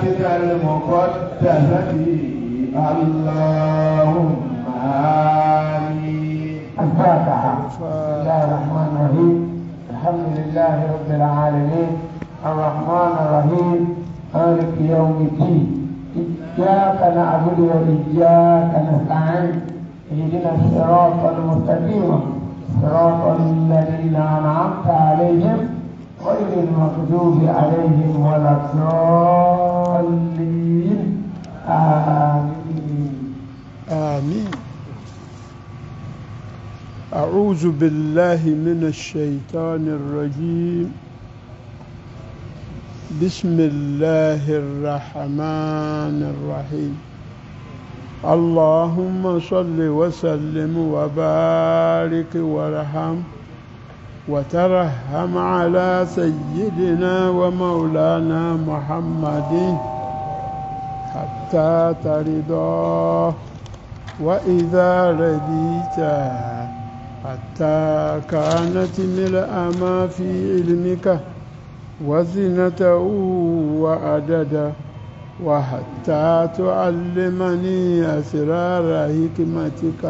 بذاتك المقدسة اللهم آمين. الفاتحة. بسم الله الرحمن الرحيم. الحمد لله رب العالمين الرحمن الرحيم مالك يوم الدين إياك نعبد وإياك نستعين اهدنا الصراط المستقيم صراط الذين أنعمت عليهم غير المغضوب عليهم ولا الضالين آمين. آمين. أعوذ بالله من الشيطان الرجيم. بسم الله الرحمن الرحيم. اللهم صل وسلم وبارك وارحم وترحم على سيدنا ومولانا محمد حتى ترضى وإذا رديت حتى كانت ملء ما في علمك وزنته وعدده وحتى تعلمني أسرار حكمتك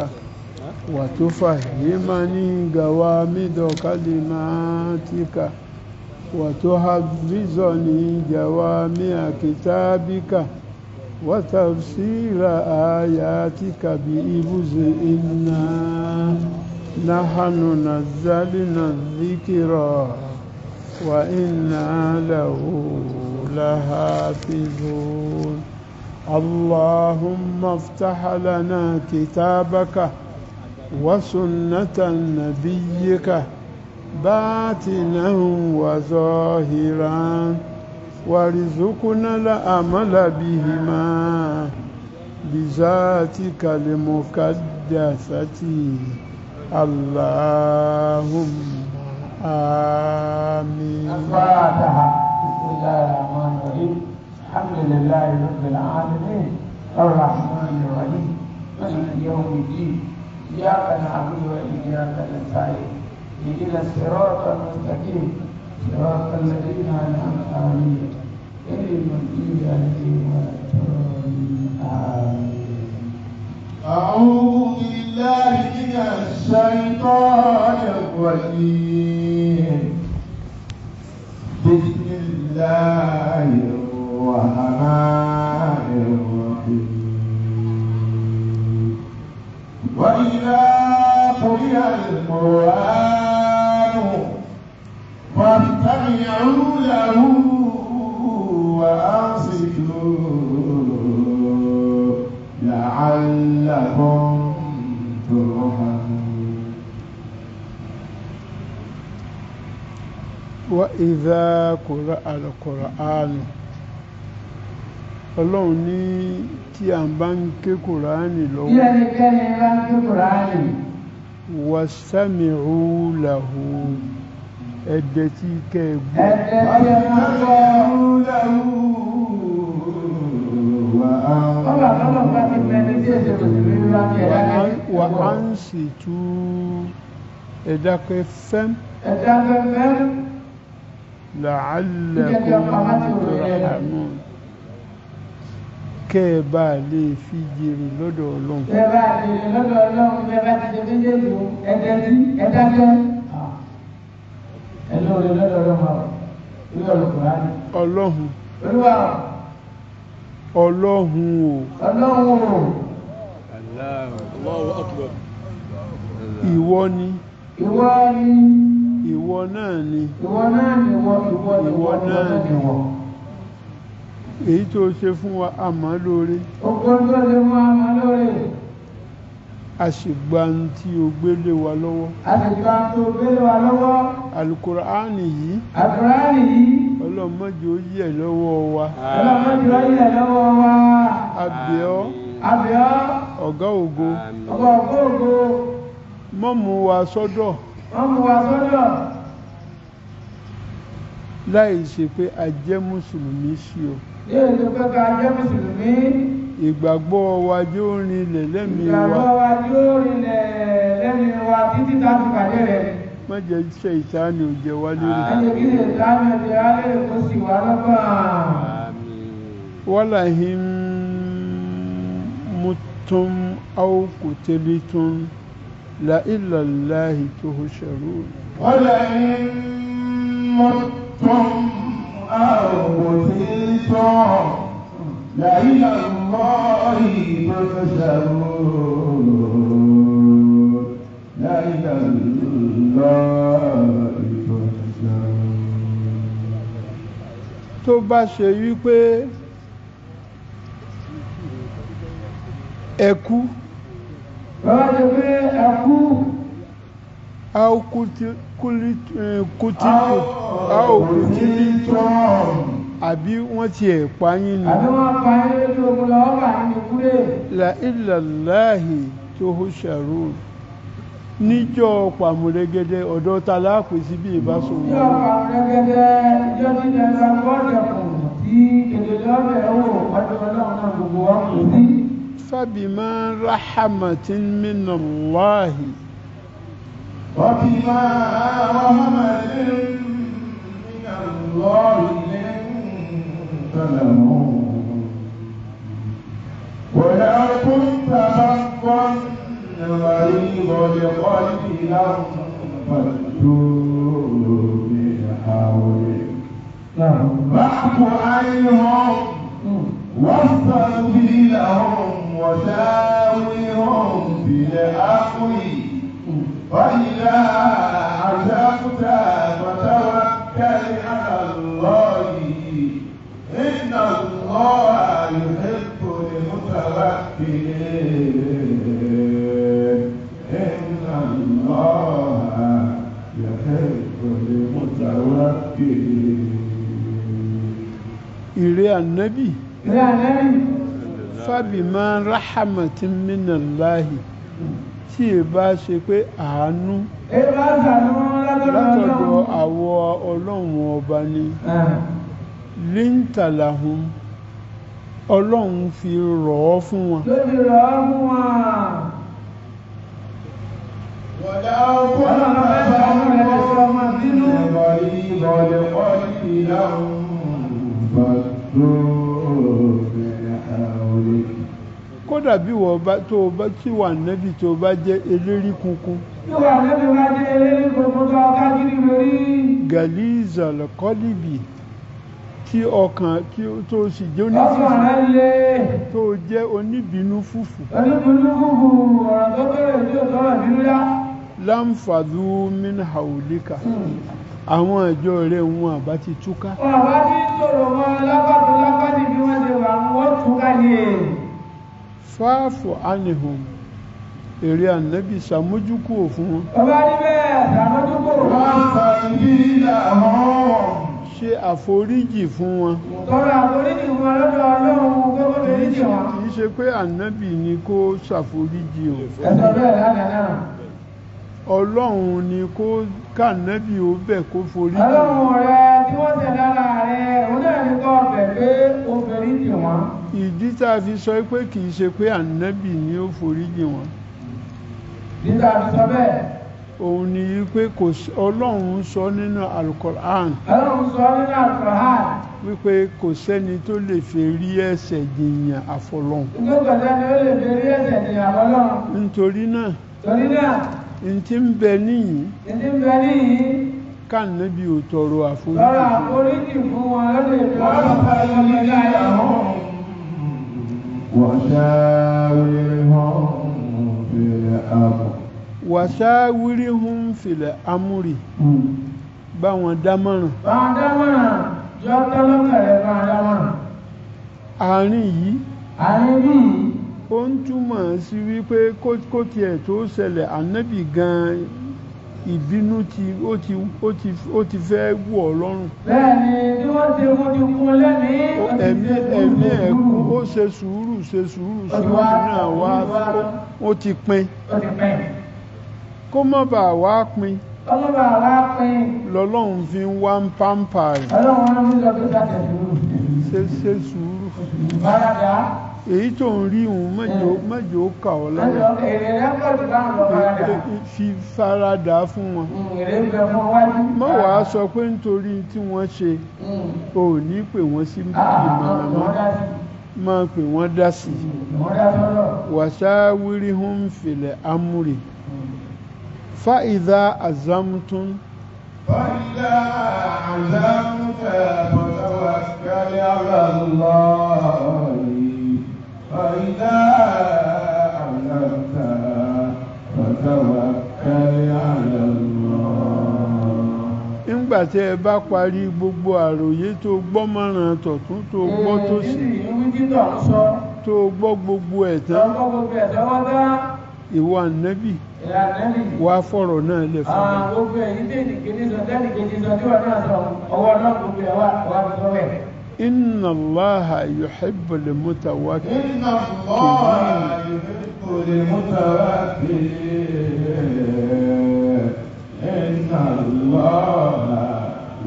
وتفهمني جوامد كلماتك وتحفظني جوامع كتابك وتفسير آياتك بإبز إنا نحن نزلنا الذكر وإنا له لحافظون. اللهم افتح لنا كتابك وسنة نبيك باطنا وظاهرا وارزقنا العمل بهما بذاتك المقدسة اللهم آمين. الفاتحة. بسم الله الرحمن الرحيم. الحمد لله رب العالمين الرحمن الرحيم مالك يوم الدين إياك نعبد وإياك نستعين اهدنا الصراط المستقيم صراط الذين أنعمت عليهم غير المغضوب عليهم ولا الضالين آمين. أعوذ بالله من الشيطان الرجيم. بسم الله الرحمن الرحيم. وإذا قرئ القرآن فاستمعوا له وأنصتوا لعلكم ترحمون. وإذا قرأ القرآن Ọlọ́run ní tí a bá ń ké Kùránì lọ́wọ́. Bí ẹnikẹ́ni bá ń ké Kùránì. Wastami'u lahu ẹ̀dẹ̀ tí kẹ́ ẹ gbọ́. Ẹ̀dẹ̀ tí ẹ máa gbọ́. Ọba tọ́lọ̀ bá ti mẹ́ni tí èsè kò sí lórí láti ẹ̀dá kẹ́kẹ́. Wà á ń sì tú ẹ̀dá kẹ́ fẹ́m. Ẹ̀dá kẹ́ fẹ́m. La'allakum turhamun. Kẹ́ ẹ bá lè fi jèrè lọ́dọ̀ Ọlọ́run. Kẹ́ ẹ bá jèrè lọ́dọ̀ Ọlọ́run bí ẹ bá ti ṣe méjèèjì ẹ̀dẹ̀ tí ẹ̀dá kẹ́. Ẹ lóore lọ́dọ̀ Ọlọ́run àwọn ìwé Al-Qur'ani. Ọlọ́run. Olúwa. Ọlọ́run o. Ọlọ́run o. Allahu Akbar. Ìwọ ni. Ìwọ ni. Ìwọ náà ni. Ìwọ náà ni ìwọ náà ni wọ. Èyí tó ṣe fún wa àmọ́ lóore. Ogun tó ṣe fún àmọ́ lóore. Àṣìgbà tí o gbélé wa lọ́wọ́. Àṣìgbà tó gbélé wa lọ́wọ́. Al-Qur'ani yìí. Al-Qur'ani yìí. Ọlọ́run má jẹ́ ó yẹ̀ lọ́wọ́ wa. Ọlọ́run má jẹ́ ó yẹ̀ lọ́wọ́ wa. Àbíọ́. Àbíọ́. Ọ̀gá ògo. Ọ̀gá ògo. Mọ́ mú wa sọ́dọ̀. Mọ́ mú wa sọ́dọ̀. Láì ṣe pé a jẹ́ Mùsùlùmí sí o. Yóò ṣe pé ká jẹ́ Mùsùlùmí. Ìgbàgbọ́ wa jẹ́ ó rinlẹ̀ lẹ́mìí wa. Ìgbàgbọ́ wa jẹ́ ó rinlẹ̀ lẹ́mìí wa títí tá a fi pàdé rẹ̀. Má jẹ́ iṣẹ́ ìtaní ò jẹ wá lérè. Má jẹ́ kí ìtaní ò jẹ wá lérè kó sì wá lọ́kàn. ولئن متم أو قتلتم لإلى الله تحشرون ولئن متم أو قتلتم لإلى الله تحشرون لإلى الله تحشرون. tó bá ṣe wípé ẹkú bàbá ṣe pé ẹkú kútìlítù àbí wọ́n ti ẹ̀ pààyàn ni àbí wọ́n pa ayé lójú ogun lọ́wọ́ bà nínú kúrè la ilallahi tuhsharun níjọ́ pàmùrẹ́gẹ́dẹ́ ọ̀dọ̀ ta láàpù sí bí ìbáṣọ ní ọ̀pọ̀ àwọn ẹgẹ́gẹ́ ìjọ tí ẹ̀ka gbọ́dẹ̀kùn tí èdè lọ́bẹ̀ ẹ̀wò ọdún ọlọ́run náà gbogbo wọn kò sí. fabima rahmatin minallahi وبما رحمة من الله لنت لهم ولو كنت فظا غليظ القلب لانفضوا من حولك فاعف عنهم واستغفر لهم وشاورهم في الأمر وإذا عزمت فتوكل على الله إن الله يحب المتوكلين إن الله يحب المتوكلين. ìrẹ́ ànábì ìrẹ́ ànábì fabima rahmatin minallahi tí ẹ bá ṣe pé àánú látọ̀dọ̀ àwọ ọlọ́run ọba ni lintalahum ọlọ́run fi rọ̀ ọ́ fún wọn. lórí rọ̀ ọ́ fún wọn. wọ̀dà ọkọ̀ náà bá wọn lọ sọ́mọ nínú ìbọ̀lẹ̀ ọ̀dì ìdáhùn bàtò bẹ̀rẹ̀ àwòrán. kódà bí wọ́n bá tó o bá tí wà nẹ́bí tó o bá jẹ́ eléri kunkun. tí wà nẹ́bí bá jẹ́ eléri kunkun tó ọká jírí lórí. galiza lọ́kọ́lìbì tí ọkàn tí tó o sì jẹ́ ọkàn rẹ̀ lé. tó o jẹ́ oníbínú fùfù. oníbínú fùfù ọ̀rọ̀ tó bẹ̀rẹ̀ tí ò sọ̀rọ̀ nínú yá. láǹfààdù min haulika àwọn ìjọ rẹ̀ wọn àbá ti túká. ọ̀bá tí sọ̀rọ̀ wọn lápàtó lápàtí bí wọ́n ṣe wà wọ́n túká ní fáàfù ánìhùn èrè ànábì sàmójúkú òfin wọn. ọba níbẹ̀ sàmójúkú wọ́n sàmìlà hàn. ṣe àforíjì fún wọn. tọrọ àforíjì fún wọn lọ́dọ̀ ọlọ́run gbogbo foríjì wọn. kì í ṣe pé ànábì ni kó ṣàforíjì o. ẹ̀sọ́ bẹ́ẹ̀ lánàá náà. ọlọ́run ni kó kànábì ó bẹ̀ kó foríjì. ọlọ́run rẹ tí wọ́n tẹ̀ lára rẹ òun náà ní kọ́ ọbẹ̀ pé ó foríjì wọn. ìdí tá a fi sọ pé kì í ṣe pé ànábì ni ó foríjì wọn. nígbà tó sọ bẹ́ẹ̀. òun ni pé ọlọ́run sọ nínú alukoran. ọlọ́run sọ nínú alukoran. wípé kò sẹ́ni tó lè fi rí ẹ̀ṣẹ̀ jìyàn àfọlọ́hun. ìgbé kò sẹ́ni tó lè fi rí ẹ̀ṣẹ̀ jìyàn àfọlọ́hun. nítorí náà. torí náà. ntí ń bẹ níyì. ntí ń bẹ níyì. kànábì ò tọrọ àforíjì. tọrọ àforíjì fún wọn lọ́dọ̀ ìfẹ́ wàṣáwìrìhùn fìlẹ̀ amúrì báwọn dámọ̀ràn. báwọn dámọ̀ràn jọ tọ́lọ́kẹ̀rẹ̀ báwọn dámọ̀ràn. àárín yìí. àárín bíi. ó ń túmọ̀ sí wípé kó tiẹ̀ tó ṣẹlẹ̀ ànábì gan-an ìbínú ó ti fẹ́ wọ̀ ọ́ lọ́rùn. bẹ́ẹ̀ni tí wọ́n ti mú ti kún lẹ́mìí. ẹ̀mí ẹ̀kú ó ṣe sùúrù náà wá ó ti pin. kó má bàa wá pin. lọ́lọ́run fi ń wá ń pàmpà rẹ̀. ọlọ́run wọn ń lọ tó dákẹ́ sùúrù. ṣe sùúrù Faradà. èyí tó ń rí òun mẹ́jọ kà ọ́ lára Lọ́jọ́ èrè rẹ̀ pọ̀ jù báwọn lọ faradà. fi faradà fún wọn Èrè ń bẹ fún wájú. má wàá sọ pé nítorí tí wọ́n ṣe ò ní pè wọ́n sí ìmọ̀ràn máa pè wọ́n dá sí wàṣáwírihum fil amri fa'idha azamtum فإذا عزمت فتوكل على الله فإذا عزمت فتوكل على الله. nígbà tí ẹ bá parí gbogbo àròyé tó gbọ́ mọ̀ràn tọ̀tún tó gbọ́ tó sì tó gbọ́ gbogbo ẹ̀ tán ìwọ ànábì wá fọ̀rọ̀ náà lẹ̀ fún mi. gbogbo èyí tètè kéde sọ tẹ́lẹ̀ kejì sọ tí wọ́n náà sọ ọwọ́ náà gbogbo ẹ̀ wá fi sọ bẹ́ẹ̀. inna Allaha yuhibbul mutawakkilin. إن الله يحب المتوكلين إن الله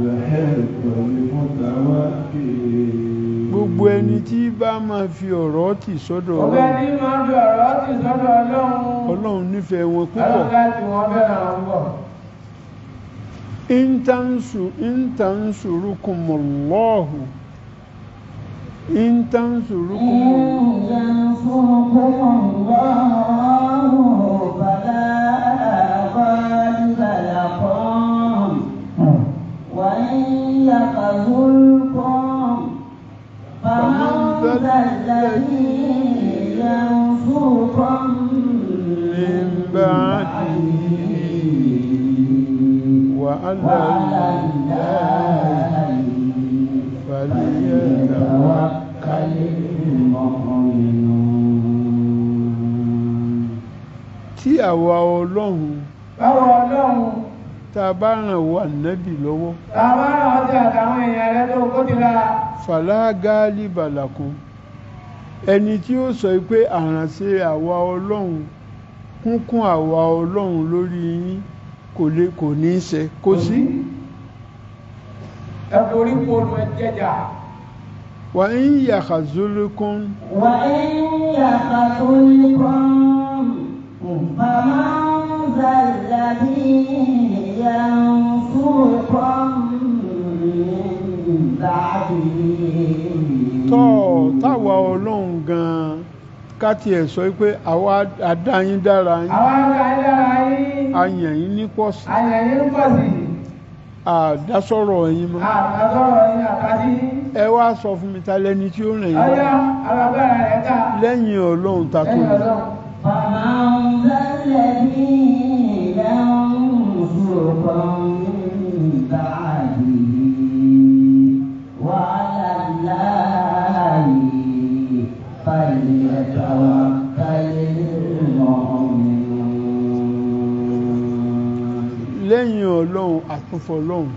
يحب المتوكلين. gbogbo ẹni tí bá máa fi ọ̀rọ̀ tì sọ́dọ̀ ọgbẹ́ ní máa ń fi ọ̀rọ̀ ti sọ́dọ̀ Ọlọ́run nífẹ̀ẹ́ wọn púpọ̀. láti wọ́n bẹ̀rẹ̀ àwọn bọ̀. in tansurukumullahu فمن ذا الذي ينصركم من بعده وعلى الله فليتوكل المؤمنون. tí àwa Ọlọ́run tá a bá ràn wá nábì lọ́wọ́ fala ghaliba lakum ẹni tí ó sọ pé àrànṣe àwa Ọlọ́run kúnkún àwa Ọlọ́run lórí yín kò ní í ṣe kò sí. ẹ̀fọ́rí pọ̀lù ẹ̀jẹ̀jà. wa in yakhzulkum. فمن ذا الذي ينصركم من بعده. táwa Ọlọ́run gan-an ká tiẹ̀ sọ pé àwa adáyín dára yín. ayàn yín ní pọ̀ sí. àdásọ̀rọ̀ yín mọ́. ẹ wá sọ fún mi ta lẹni tí ó ràn yín lọ́wọ́. lẹ́yìn Ọlọ́run ta tó yẹ. فمن ذا الذي ينصركم من بعده وعلى الله فليتوكل المؤمنون. lẹ́yìn Ọlọ́run àtúnfọlọ́run.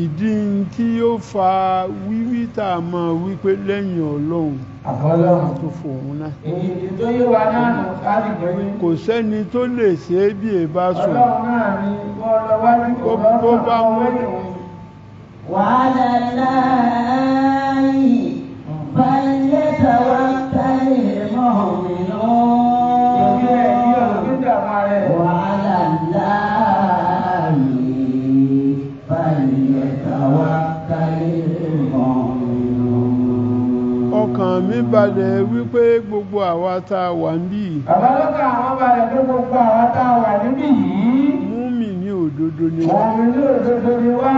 ìdí tí ó fa wíwí tá a máa wí pé lẹ́yìn Ọlọ́run tó fòun náà. èyí tó yé wa náà nù káàdì gbẹ́gbẹ́. kò sẹ́ni tó lè ṣe é bí ẹ bá sùn. Ọlọ́run náà ni wọ́n lọ wájú bó bá mú. وعلى الله فليتوكل المؤمنون. وعلى الله فليتوكل المؤمنون. ọkàn mi balẹ̀ wípé gbogbo àwa tá a wà níbí. bàbá lọ́kàn àwọn balẹ̀ pé gbogbo àwa tá a wà níbí yìí. mùmínì òdodo ni wá. mùmínì òdodo ni wá.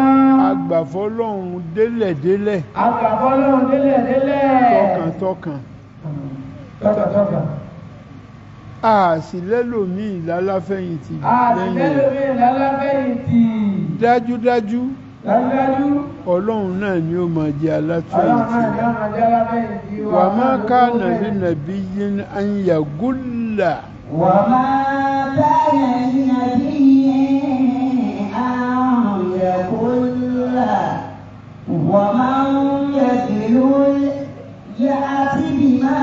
agbàfọ́lọ́run délẹ̀délẹ̀. agbàfọ́lọ́run délẹ̀délẹ̀. tọkàntọkàn. tọkàntọkàn. a sì lẹ́lòmíì lálàfẹ̀yìntì. dájúdájú. Ọlọ́run náà ni ó máa jẹ́ alátúnyìntì. wà má kánà lí nabiyyin an yagulla. wà má kánà lí nabiyyin an yagulla. wà má yaglul ya'ti bima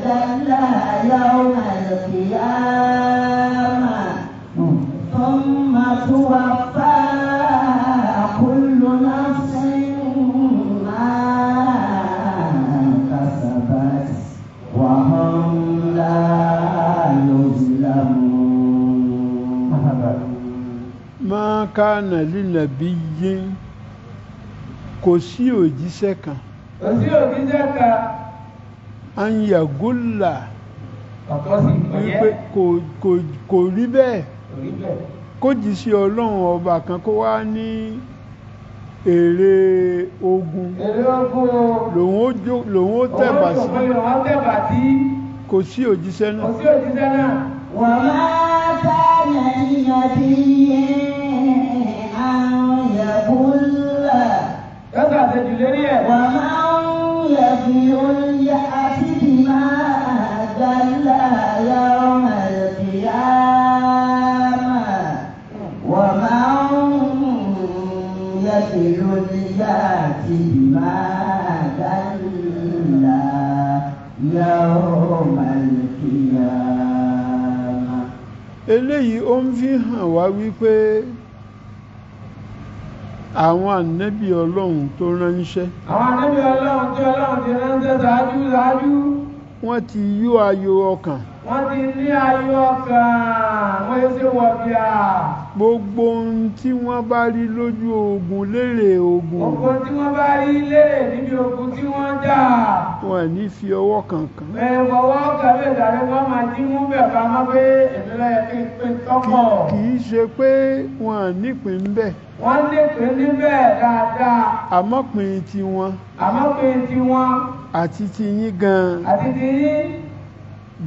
dalla yawmal qiyamah thumma tuwaffa كل نفس kana linabiyyin kò sí òjíṣẹ́ kan kò sí òjíṣẹ́ kan an yagulla ọ̀tọ̀ sí wípé kò rí bẹ́ẹ̀ orí bẹ́ẹ̀ kó jí sí ọlọ́run ọba kan kó wá ní èrè ogun èrè ogun lòun ó tẹ̀bà sí wọ́n tẹ̀bà sí kò sí òjíṣẹ́ kò náà sí òjíṣẹ́ náà وما كان لنبي أن يضل lọ́sà àtẹ̀jù lérí ẹ̀ ومن يضل يأت بما ضل يوم القيامة ومن يضل يأت بما ضل يوم القيامة. eléyìí ó ń fi hàn wá wípé àwọn ànábì ọlọ́run tó ránṣẹ́ àwọn ànábì ọlọ́run tí ọlọ́run ti ránṣẹ́ ṣáájú wọ́n ti yó ayọ̀ ọkàn wọ́n ti ní ayọ̀ ọkàn wọ́n yóò ṣe wọ̀ bíà gbogbo ohun tí wọ́n bá rí lójú ogun lérè ogun gbogbo tí wọ́n bá rí lérè níbi ogun tí wọ́n jà wọn ní fi ọwọ́ kankan fọwọ́ kẹ́lẹ́ ìdarí wọ́n máa jí mú bẹ̀ bá má pé ìpínlẹ̀ ìpín tọ́pọ̀ kì í ṣe pé wọn nípìn ń bẹ̀ wọ́n nípìn níbẹ̀ dáadáa àmọ́pin tiwọn àmọ́ pé tí wọ́n àti tiyín gan àti ti yín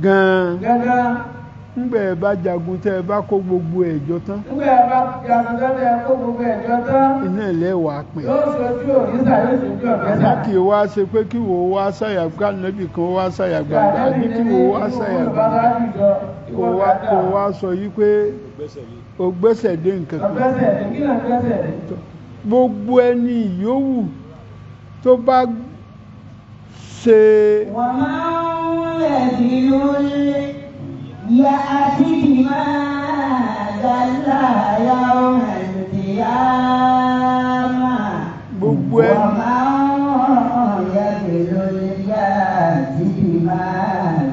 gan gẹ́gẹ́ ńgbẹ̀ ẹ bá jagun tẹ́ ẹ bá kó gbogbo ẹ̀jọ tán nígbà ẹ bá jagun tẹ́lẹ̀ kó gbogbo ẹ̀jọ́ tán iná ẹ̀lẹ́wà pin yóò ṣojú òrìṣà yóò ṣojú ọ̀gẹ́sà kì í wá ṣe pé kí wò ó wá ṣàyàgbá nẹ́bì kan wá ṣàyàgbàgbà àbí kí wò ó wá ṣàyàgbàgbà kò wá sọ yí pé o gbẹ́sẹ̀ dé nǹkan kan gbogbo ẹni yòówù tó bá ṣe ومن يضل يأت بما ضل يوم القيامة gbogbo ẹni ومن يضل يأت بما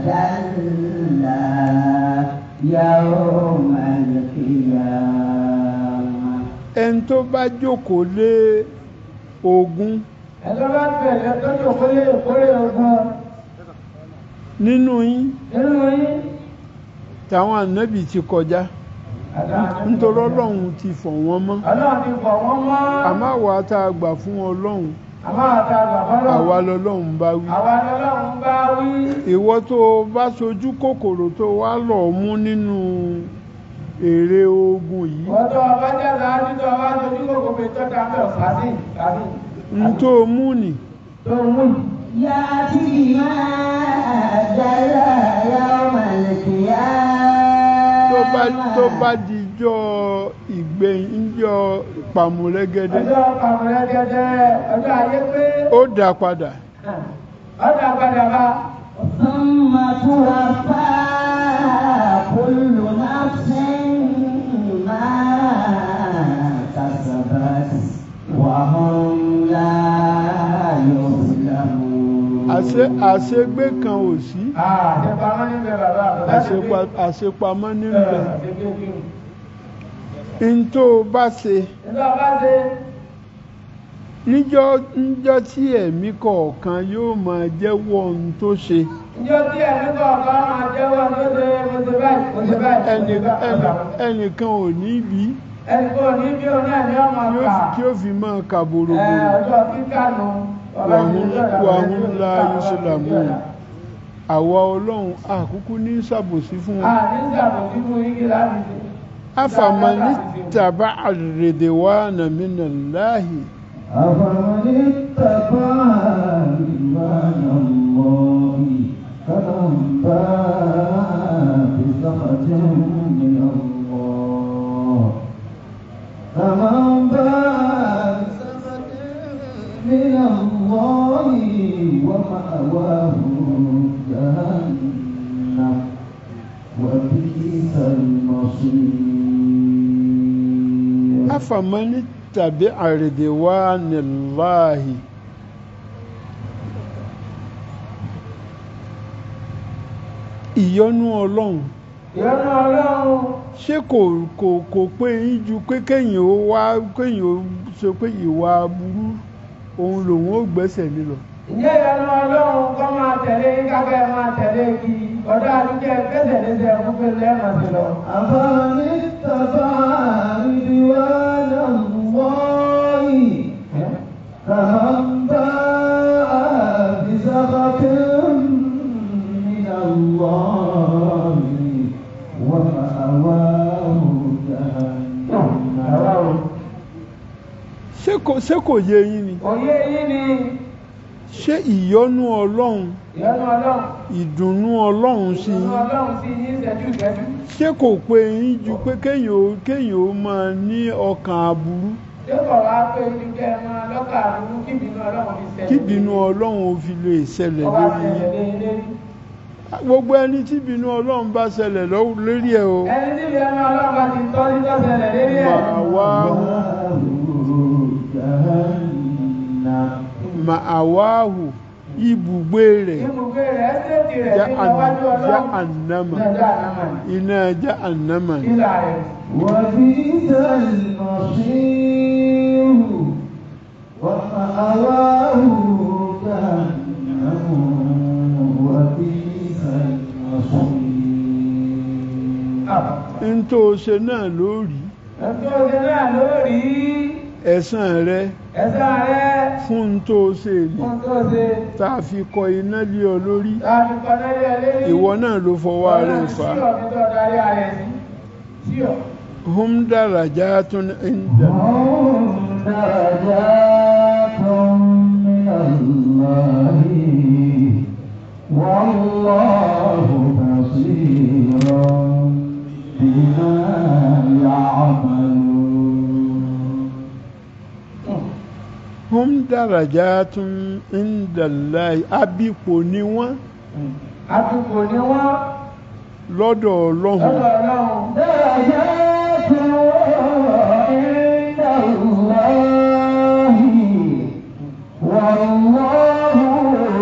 ضل يوم القيامة. ẹni tó bá jókòó lé ogun ẹ̀tọ́ bá bẹ̀rẹ̀ tọ́jú òkúlé ogun nínú yín nínú yín táwọn ànábì ti kọjá nítorí ọlọ́run ti fọ̀ wọ́n mọ́ ọlọ́run ti fọ̀ wọ́n mọ́ àmọ́ àwa tá a gbà fún ọlọ́run àmọ́ àtàgbà fọ́lọ́run àwa lọ́lọ́run bá wí àwa lọ́lọ́run bá wí ìwọ tó o bá sojú kòkòrò tó wá lọ mú nínú èrè ogun yìí wọ́n tó ọba jẹ́ta títọ́ ọba tójú kòkò pé tọ́ta mẹ́ kàbí ń tó o mú nì tó mú يأت بما ضل يوم القيامة. tó bá dijọ́ ìgbẹ̀yìnjọ́ ìpàmùrẹ́gẹ́dẹ́ ọjọ́ pàmùrẹ́gẹ́dẹ́ ọjọ́ ayé pé ó dá padà ọjọ́ padà bá ثم توفى كل نفس ما كسبت وهم لا يظلمون. àṣegbé kan ò sí àṣepamọ́ níbẹ̀ bàbá àṣepamọ́ níbẹ̀ ń tó o bá ṣe níjọ́ tí ẹ̀mí kọ̀ọ̀kan yóò máa jẹ́wọ́ ohun tó ṣe níjọ́ tí ẹ̀mí kọ̀ọ̀kan máa jẹ́wọ́ tó ṣe mo ṣe báyìí ẹnìkan ò ní bí ẹnìkan ò ní bí òun náà ní ọmọ kà kí ó fi máa kà bòròbòrò ọjọ́ kíkànù wàhún ńlá yusufamu àwa ọlọ́run àkúkú ní ṣàbòsí fún wọn ní ṣàbòsí fún igi láti ṣe afamani taba ar-ridwana minallahi أفمن اتبع رضوان الله كمن باء بسخط من الله ومأواه جهنم وبئس المصير أفمن اتبع رضوان الله ìyọ́nú ọlọ́run ìyọ́nú ọlọ́run ṣé kò pé yín ju pé kéèyàn ó sọ pé ìwà aburú òun lòun ó gbẹ́sẹ̀ lé lọ. Ǹjẹ́ ìyanu Ọlọ́run kọ́ máa tẹ̀lé kákẹ́ máa tẹ̀lé kí ọ̀dọ́ àdúgbò gbẹ́sẹ̀ lẹ́sẹ̀ fúnfẹ́ lẹ́ẹ̀mọ̀ sí lọ. أفمن اتبع رضوان الله كمن باء بسخط من الله ومأواه جهنم. ṣé kò yé yín ni. Òye yín ni. ṣé ìyọ́nú Ọlọ́run ìdùnnú Ọlọ́run sí yín ṣé kò pé yín ju pé kéèyàn ó máa ní ọkàn aburú kíbínú Ọlọ́run ó fi lè ṣẹlẹ̀ lórí yín gbogbo ẹni tí ìbínú Ọlọ́run bá ṣẹlẹ̀ lórí ẹ̀ o ẹni tí ìbínú Ọlọ́run bá ti tọ́ ní tó ṣẹlẹ̀ lórí ẹ̀ ma'awahu ibùgbé rẹ̀ jahannama iná jahannama وبئس المصير ومأواه جهنم وبئس المصير. ń tó ṣe náà lórí ẹ̀san rẹ̀ fún tó ṣe lè tá a fi kọ iná lé ọ lórí ìwọ náà ló fọwọ́ rẹ̀ fà hum darajatun inda wallahu basirun bima ya'malun. hum darajatun indallahi abipò ni wọ́n lọ́dọ̀ Ọlọ́run darajatun indallahi wallahu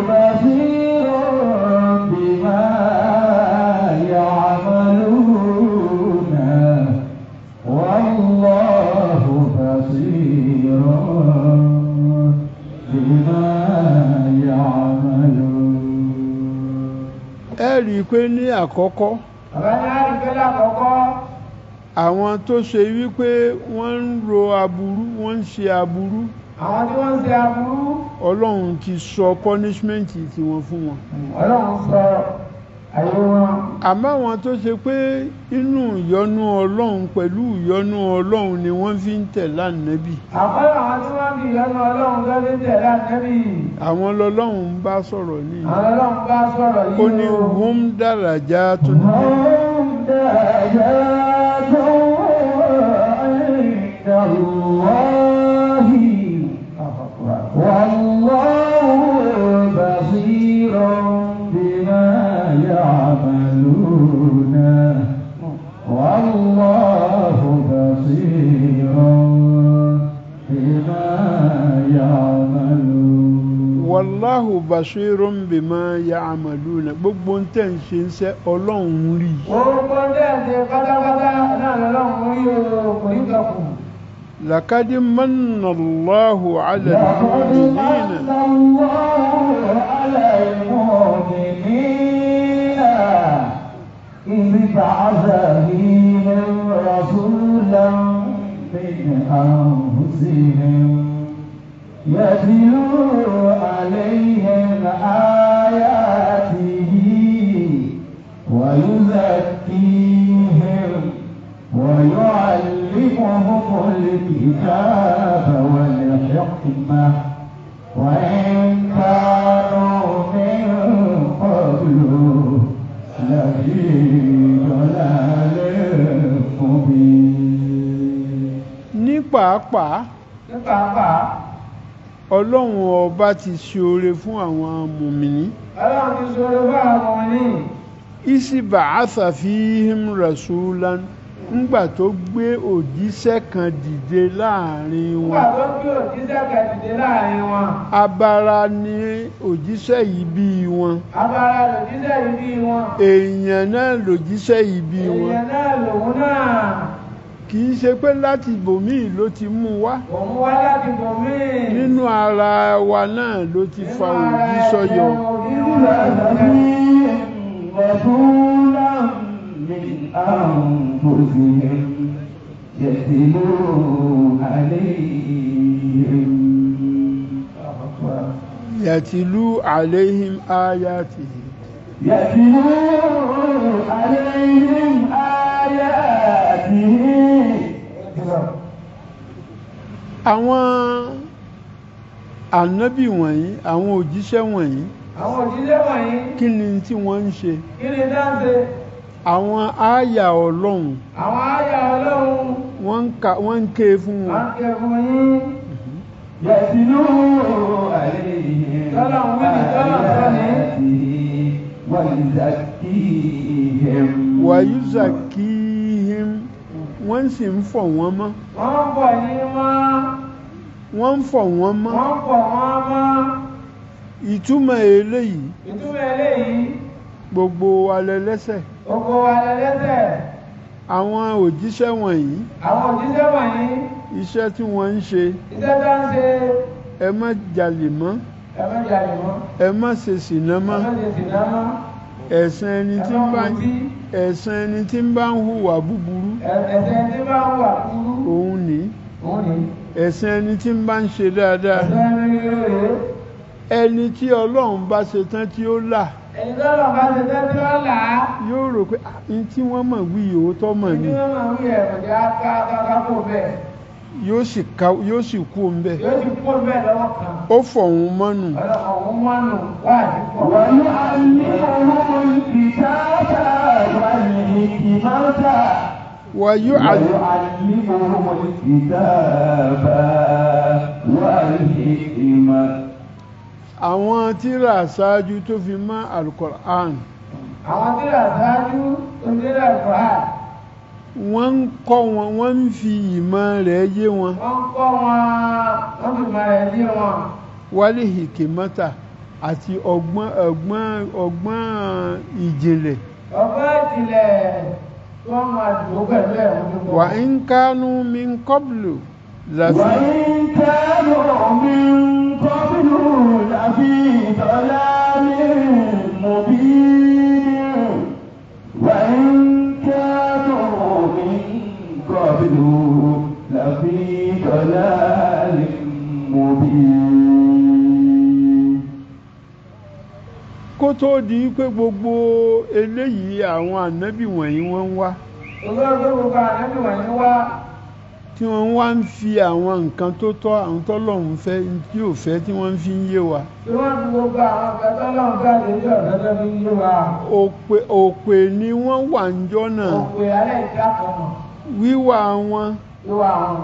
basirun bima ya'maluna wallahu basirun ẹ rí i pé ní àkọ́kọ́ àwọn tó ṣe wípé wọ́n ń ro aburú wọ́n ń ṣe aburú Ọlọ́run ti sọ punishment tí wọ́n fún wọn àmọ́ àwọn tó ṣe pé inú ìyọ́nú Ọlọ́run pẹ̀lú ìyọ́nú Ọlọ́run ni wọ́n fi ń tẹ̀lé Ànábì àwọn lọ́lọ́run ń bá sọ̀rọ̀ ní ó ní hum darajatun wallahu basirun bima ya'maluna wallahu basirun bima ya'maluna wallahu basirun bima ya'maluna gbogbo ń tẹ̀ ń ṣe ń sẹ́ Ọlọ́run rí لقد من الله على المؤمنين إذ بعث فيهم رسولا من أنفسهم يتلو عليهم آياته ويزكيهم ويعلمهم الكتاب والحكمة وإن كانوا من قبل لفي ضلال مبين. ní pàápàá Ọlọ́run ọba ti ṣe oore fún àwọn mùmìnì isi ba'atha fihim rasulan ńgbà tó gbé òjíṣẹ́ kan dìde láàrin Nígbà wọn tó gbé òjíṣẹ́ kan dìde láàrin wọn. abara ni òjíṣẹ́ yìí bí wọn Abara lòjíṣẹ́ yìí bí wọn. èèyàn náà lòjíṣẹ́ yìí bí wọn Èèyàn náà lòun náà. kì í ṣe pé láti ibòmíì ló ti mú wá Òun wá láti bòmíì. nínú ara wa náà ló ti fa òjíṣẹ́ yọ رسولا من أنفسهم يتلو عليهم yàtìlú àléhìm áyátìhì يتلو عليهم آياته àwọn ànábì wọ̀nyí àwọn òjíṣẹ́ wọ̀nyí Àwọn òjíṣẹ́ wọ̀nyí. kí ni tí wọ́n ń ṣe Kí ni dáńṣe? àwọn ááyà ọlọ́run Àwọn àyà Ọlọ́run. wọ́n ń ké fún Wọ́n wọn ké fún yín. يتلو عليهم Tọ́lọ̀ ń wí ní tọ́lọ̀ sọ ní. ويزكيهم wàyúzàkíhìm wọ́n sì ń fọ̀ wọ́n mọ́ Wọ́n ń bọ̀ ní mọ́. wọ́n ń fọ̀ wọ́n mọ́ Wọ́n ń bọ̀ wọ́n mọ́. ìtumọ̀ eléyìí Ìtumọ̀ eléyìí. gbogbo wa lẹ́lẹ́ṣẹ̀ Gbogbo wa lẹ́lẹ́ṣẹ̀. àwọn òjíṣẹ́ wọ̀nyí Àwọn òjíṣẹ́ wọ̀nyí. iṣẹ́ tí wọ́n ń ṣe Iṣẹ́ tó ń ṣe. ẹ má jalè mọ́ Ẹ má jalè mọ́. ẹ má ṣe ṣìnà Ẹ mọ́ má ṣe ṣìnà mọ́. ẹ̀san ẹni tí ń bá ẹ̀san ẹni tí ń bá ń hùwà búburú Ẹ̀ṣẹ̀ tí bá ń wà kúrú. òun ní Òun ni. ẹ̀san ẹni tí ń bá ń ṣe dáadáa Ẹ̀ṣẹ̀ rere. ẹni tí ọlọ́run bá ṣe tán tí ó là Ẹni tó lọ bá ṣe tẹ́ tí wọ́n là á. yóò rò pé ní tí wọ́n mọ̀ wí òótọ́ mọ̀ Ní ni wọ́n máa ń wí ẹ̀rọ jẹ́ kákákó bẹ́ẹ̀. yóò sì kú ń bẹ̀ Yóò ti kó bẹ́ẹ̀ lọ́wọ́ kan. ó fọ̀hún mọ́nù Ọ̀hún mọ́nù wá àdìpọ̀. ويعلمهم الكتاب والحكمة wàyú ويعلمهم الكتاب والحكمة àwọn tírà ṣáájú tó fi mọ́ alukoran Àwọn tí ra ṣáájú tó ń délé àgbà. wọ́n ń kọ́ wọn wọ́n ń fi ìmọ̀ rẹ̀ yé wọn Wọ́n kọ́ wọn. Wọ́n fi máa rẹ̀ lé wọn. wálé hikimata àti ọgbọ́n ìjìnlẹ̀ Ọgbọ́n ìjìnlẹ̀ tó máa dùn ó pẹ̀lú ẹ̀ wọ́n tó wà ń kánú min kọ́bùlù láfi وإن كانوا من قبل لفي ضلال مبين وإن كانوا من قبل لفي ضلال مبين kó tó di pé gbogbo eléyìí àwọn ànábì wọ̀nyí wọ́n ń wá Olóògbé gbogbo ànábì wọ̀nyí wá. tí wọ́n wá ń fi àwọn nǹkan tó tọ́ àwọn tọ́lọ́run fẹ́ tí ò fẹ́ tí wọ́n fi ń yé wa Tí wọ́n fi gbogbo àwọn ọ̀gá lọ́wọ́ jáde ní ọ̀dọ́dọ́ fi ń yé wa. òpè ni wọ́n wà níjọ́ náà Òpè alẹ́ ìjà kan mọ̀. wíwà wọn Ló wà wọn.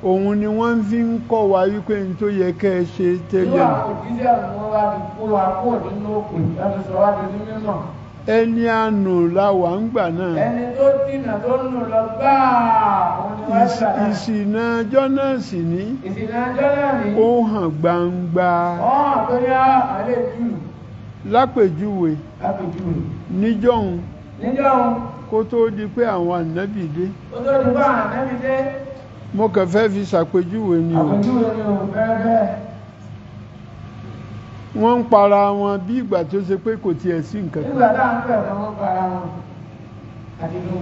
òun ni wọ́n fi ń kọ́ wa wípé ní tó yẹ kẹ́ ẹ ṣe Ló tẹ́lẹ̀ àwọn òjíṣẹ́ wọn wá fi kó wa kúrò nínú òpè láti sọ wá di mímọ̀. ẹni àánú làwà ń gbà náà Ẹni tó dìnà tó nù lọ gbáà òun ni wọ́n gbà náà. ìsìnà ọjọ́ náà sì ní Ìsìnà ọjọ́ náà ní. ó hàn gbangba Ọ̀hún tó yá àlẹ́ jù lápèjúwe lápèjúwe. níjọ́hun Níjọ́ òun, kó tó di pé àwọn ànábì dé ó tó ti bá ànábì dé. mo kàn fẹ́ fi ṣàpèjúwe ni o Àpèjúwe ni ò fẹ́rẹ́. wọ́n ń para wọn bí ìgbà tó ṣe pé kò tiẹ̀ sí nǹkan Nígbà kan tá à ń fẹ́ fún wọn para wọn. Àdìgbò.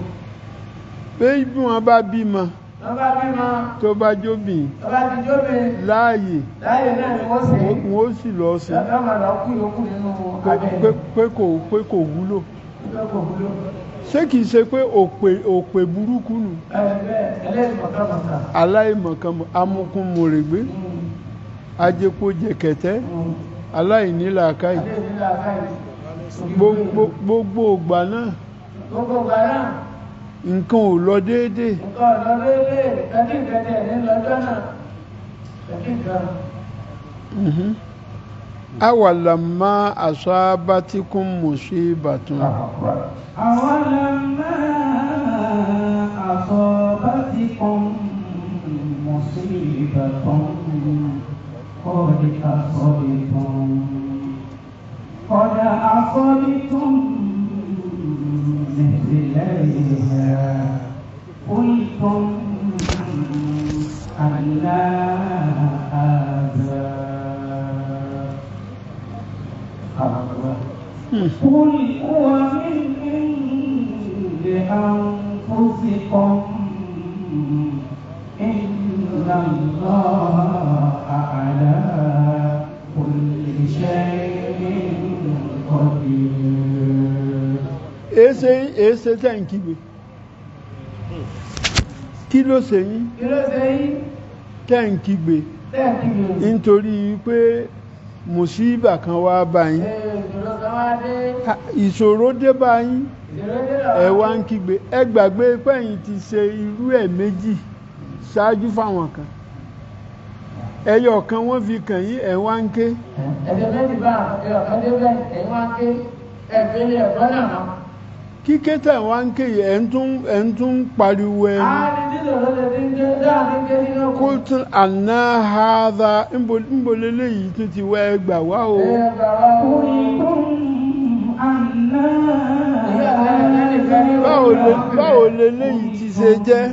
pé bí wọ́n bá bímọ Wọ́n bá bímọ. tó bá jóbìn Wọ́n bá ti jóbe. láàyè Láyé náà ni wọ́n ṣe. wọ́n ó sì lọ sí Ìyàtọ̀ máa lọ kú yòókù nínú abẹ́. pé kò wúlò Ìgbà kò wúlò. ṣé kìí ṣe pé òpè burúkú nù Ẹlẹ́dìmọ̀tọ́mọ̀tà. aláìmọ̀kan amúkúnmọ̀rẹ̀gbé ajẹ́pọ̀ jẹ̀kẹ̀tẹ́ aláìnílàákàyè gbogbo ìgbà náà Gbogbo ìgbà náà. nǹkan ò lọ déédéé Nǹkan ọ̀nà lédè ẹbí ìgbẹ́jẹ̀ ní lọ́jọ́ náà. Ẹbí ìgbà. awàlámà asabatikun musibatun أولما أصابتكم مصيبة قد أصبتم مثليها قلتم أن هذا قل هو من عند أنفسكم إن الله على كل شيء قدير. Èsè tẹ́ ń kígbe. Kí ló ṣe yín? Tẹ́ ń kígbe. Nítorí pé mùsíbà kan wá bá yín. Ìṣòro dé bá yín. Ẹ wá ń kígbe. Ẹ gbàgbé pẹ́yìn ti ṣe irú ẹ̀ méjì ṣáájú fáwọn kan. Ẹyọ kan wọ́n fi kàn yín ẹ̀ wá ń ké. Ẹ̀jẹ̀ méjì bá ẹyọ kan dé bẹ́ẹ̀ ẹ̀ wá ń ké. Ẹ̀fẹ́lẹ̀ ẹ̀kọ́ náà mọ́. Kíké tẹ̀ wá ń ké yìí ẹ̀ ń tún pariwo ẹni. Kúltún àná hádà ńbo leléyìí tún ti wá ẹgbà wá o. Báwo leléyìí ti ṣe jẹ́?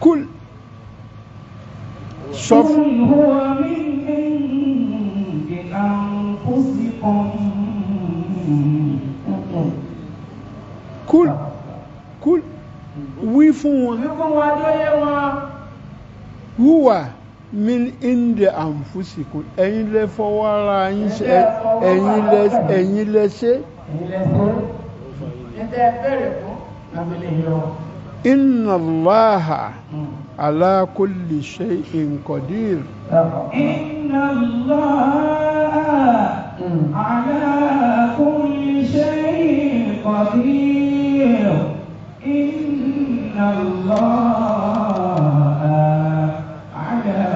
Kúl sọ fún kúl wí fún wọn wúwà min indi anfusikum ẹ̀yin lẹ fọwọ́ ara yín ṣe ẹ̀yin lẹ ṣe inna Allaha ala kulli shay'in qadir. Inna Allaha ala kulli shay'in qadir. Inna Allaha ala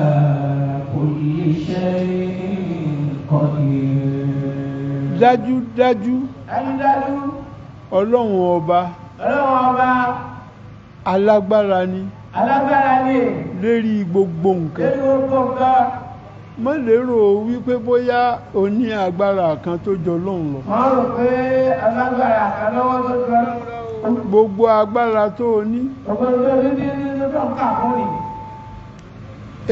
kulli shay'in qadir. Dájúdájú Ọlọ́run ọba alágbára ni lérí gbogbo nǹkan. Má lérò wípé bóyá o ní agbára kan tó jọ Ọlọ́run lọ. Má rò pé alágbára kan lọ́wọ́ tó jọ Ọlọ́run lọ. Gbogbo agbára tó o ní.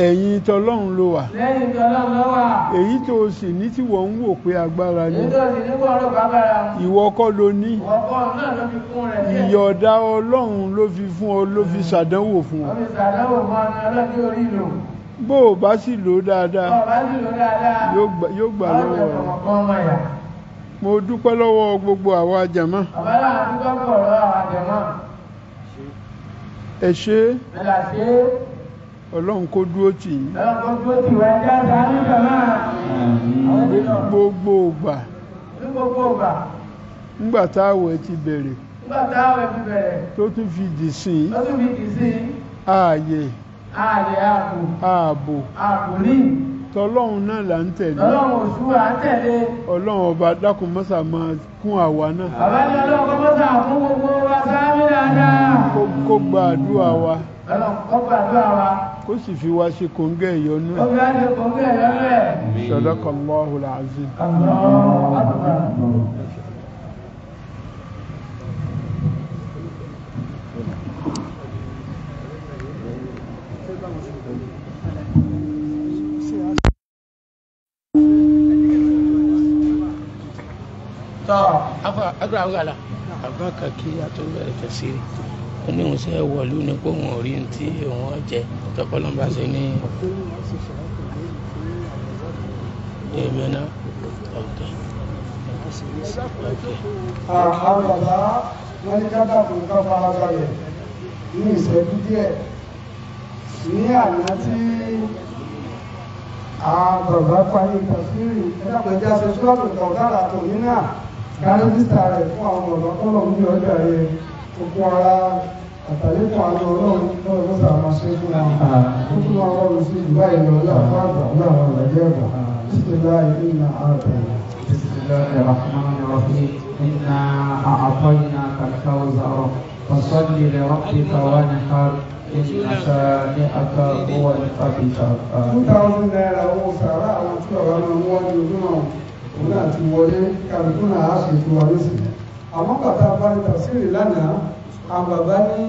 Ẹ̀yìn tọlọ́run ló wà. Lẹ́yìn tọlọ́run ló wà. Èyí tó o sì ní tí wọ́n ń wò pé agbára ni. Èyí tó sì ní wọ́n rò bábára. Ìwọ kọ́ ló ní. Ìwọ kọ́ náà ló fi fún rẹ̀ díẹ̀. Ìyọ̀dá Ọlọ́run ló fi fún ọ ló fi ṣàdánwò fún ọ. Ó fi ṣàdánwò fún ọ ní ọlọ́dún orí lò. Bó o bá sì lò dáadáa. Bó o bá sì lò dáadáa. Yóò gbà lọ́wọ́ rẹ̀. Mo dúpẹ́ lọ́wọ́ gbogbo àwa jàmá. Àbálà àdúgbò pọ̀ lọ́wọ́ àwa jàmá. Ẹ ṣé. Ẹ là ṣe. Ọlọ́run kó dúró tì yín. Ọlọ́run kó dúró tì wá ẹjẹ́ àti àníkàn náà. Gbogbo ògbà. Ní gbogbo ògbà. Nígbà táwẹ̀ ti bẹ̀rẹ̀. Nígbà táwẹ̀ ti bẹ̀rẹ̀. Tó tún fi dì sí. Tó tún fi dì sí. Ààyè. Ààbò. Ààbò ní. Tọlọ́run náà là ń tẹ̀lé. Ọlọ́run òṣù à ń tẹ̀lé. Ọlọ́run ọba dákun mọ́sà máa kún àwa náà. Bàbá ní ọlọ́run kọ́ mọ́sà fún gbogbo wa sáámi dáadáa. Kó gba àdúrà wa. Ọlọ́run kó gba àdúrà wa. Kó sì fi wá ṣe kòńgẹ́ ìyọ́nú ẹ̀. Ó fi wá ṣe kòńgẹ́ ìyọ́nú ẹ̀. Sadaqallahul azim. Allahu akbar. agbára àbá kàkí àtúbẹ̀rẹ̀ tẹ̀sírí oníhùn sí ẹ̀wọ̀lú ní pé òun ò rí ní tí òun jẹ tọkọlọ́mbà sí ní èmi náà ọ̀kẹ́. Àwọn bàbá wọn ní kábà fún ká fara balẹ̀ ní ìṣẹ́jú díẹ̀ ní àná tí àwọn bàbá parí tẹ̀sírí ẹ̀dàpẹ̀já ṣe ṣọ́ọ̀bù kọ̀ọ̀dára tó ní náà gárísítà rẹ̀ fún àwọn bàbá kọ́lọ̀ ní ọjà rẹ̀ okun ara àtàlékún àwọn ọlọ́run náà ló sàmà ṣe fún wọn ó fún wọn rọrùn sí ìgbà ìlọ́lá fún àgbà náà wọn lẹ́jẹ̀ ẹ̀bọ̀ bísí láì ní ààbẹ̀ الله الرحمن الرحيم إنا أعطيناك الكوثر فصل لربك وانحر إن شانئك هو الأبتر. 2000 naira owó sàrà àwọn tí ọ̀rọ̀ máa ń wọ́n ní ojú náà òun náà ti wọlé kálukú náà á ṣètò wa lóṣù. àmọ́ bàtà bá ní tàṣírí lánàá àwọn bàbá ní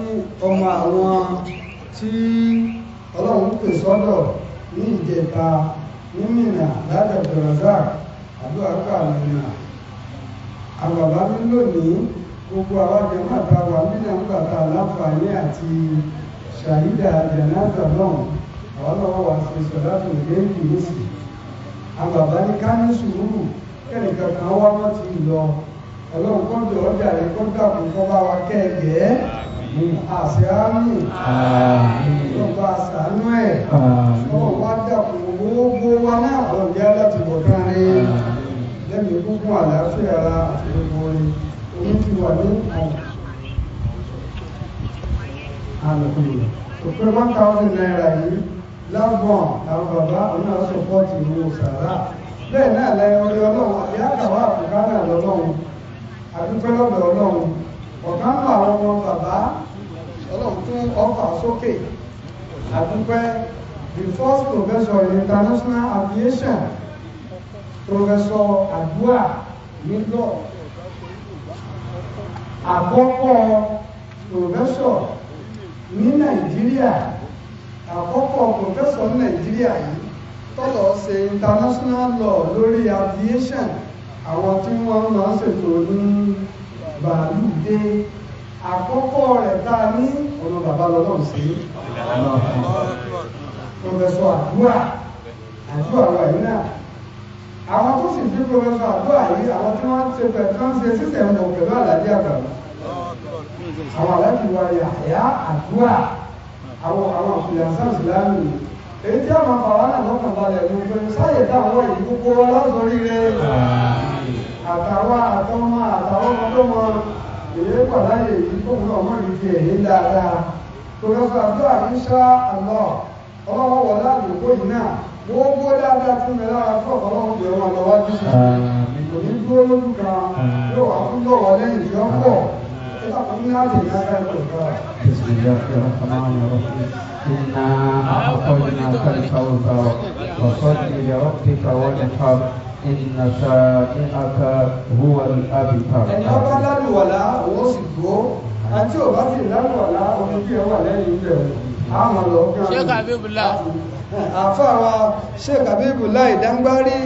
ọmọ àwọn tí ọlọ́run pè sọ́dọ̀ ní ìjẹta ní Mínà ládàjọ́ razak àdúrà gbà Mínà. àwọn bàbá ní lónìí gbogbo àwọn jẹ̀mọ́ àtàwà nínú àgbàtà láǹfààní àti ṣàhídà jẹ̀náàtà náà àwọn náà wà sí sọ̀dáàtò lẹ́yìn ìrísí. àwọn bàbá ní ká ní sùúrù kẹ́nìkan kan wá wọ́n ti lọ ọlọ́run kọ́jọ ọjà rẹ̀ kọ́ dàpọ̀ kọ́ bá wa kẹ́ẹ̀gẹ́ àṣẹ àmì ọba àṣàánú ẹ̀ ọwọ́ wá dàpọ̀ gbogbo wa náà ọ̀jẹ́ láti bọ̀ tán rí lẹ́mìí gbogbo àlàáfíà ara àti gbogbo rẹ̀ omi ti wà ní àlùkùnrin òpin 1000 naira yìí lágbọ̀n àwọn bàbá ọ̀nà sọpọ́tì owó sàrà bẹ́ẹ̀ náà lẹ́yìn orí ọlọ́run àti àkàwà àfìká náà lọ́lọ́run àdúpẹ́ lọ́dọ̀ ọlọ́run ọ̀gá ń lọ àwọn ọmọ bàbá ọlọ́run tún ọfà sókè àdúpẹ́ the first professor in international aviation professor Adua nílò àkọ́kọ́ professor ní Nàìjíríà àkọ́kọ́ professor ní Nàìjíríà yìí tọ́lọ̀ ṣe international law lórí aviation àwọn tí wọ́n máa ń ṣètò ní bàálù dé àkọ́kọ́ rẹ̀ tá a ní ọ̀nà bàbá lọ́lọ́run sí professor Adua wà yìí náà àwọn tó sì fi professor Adua yìí àwọn tí wọ́n ṣe pẹ̀lú sísẹ̀ ń bọ̀ pẹ̀lú àlàjì àgbàlá àwọn aláàjì wa Yahya Adua àwọn àfihàn ìsìlámù èyí tí àwọn àfàwánà lọ́kàn balẹ̀ ní pé sáyè táwọn yìí gbogbo wa lásọrí rẹ̀ àtàwọn àtọmọ àtàwọn ọmọdọ́mọ èyí pàdáyé yìí tó wúlọ̀ mọ́ ní fi èyí dáadáa professor Adua insha Allah ọlọ́wọ́ wọ láàdúgbò yìí náà gbogbo dáadáa tún mi lára fún ọ̀pọ̀lọpọ̀ ìrọ̀ wọn lọ́wọ́ jù kò ní dúró lójú kan yóò wá fún lọ́wọ́ lẹ́yìn tí ó pọ̀ بسم الله الرحمن الرحيم إنا أعطيناك الكوثر فصل لربك وانحر إن شانئك هو الأبتر. ẹni ọba lálùwàlá òun sì gbó àti ọba sì lálùwàlá omi bí ẹ wà lẹ́yìn ilẹ̀ àmọ́ lọ kí wọn. Sheikh Habibullah. àfàwà Sheikh Habibullah Dangbari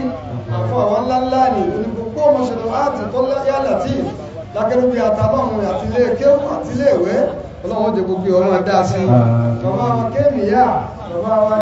àfàwà ńláńlá ní onígbogbo mọ̀ṣẹ̀lẹ̀ àti tó yálà tí lákẹ́rù bí àtàlọ́run àti ilé kéwù àti ilé ìwé ọlọ́run ó jẹ gbogbo ọmọ dá sí bàbá wa kéèmìyà bàbá wa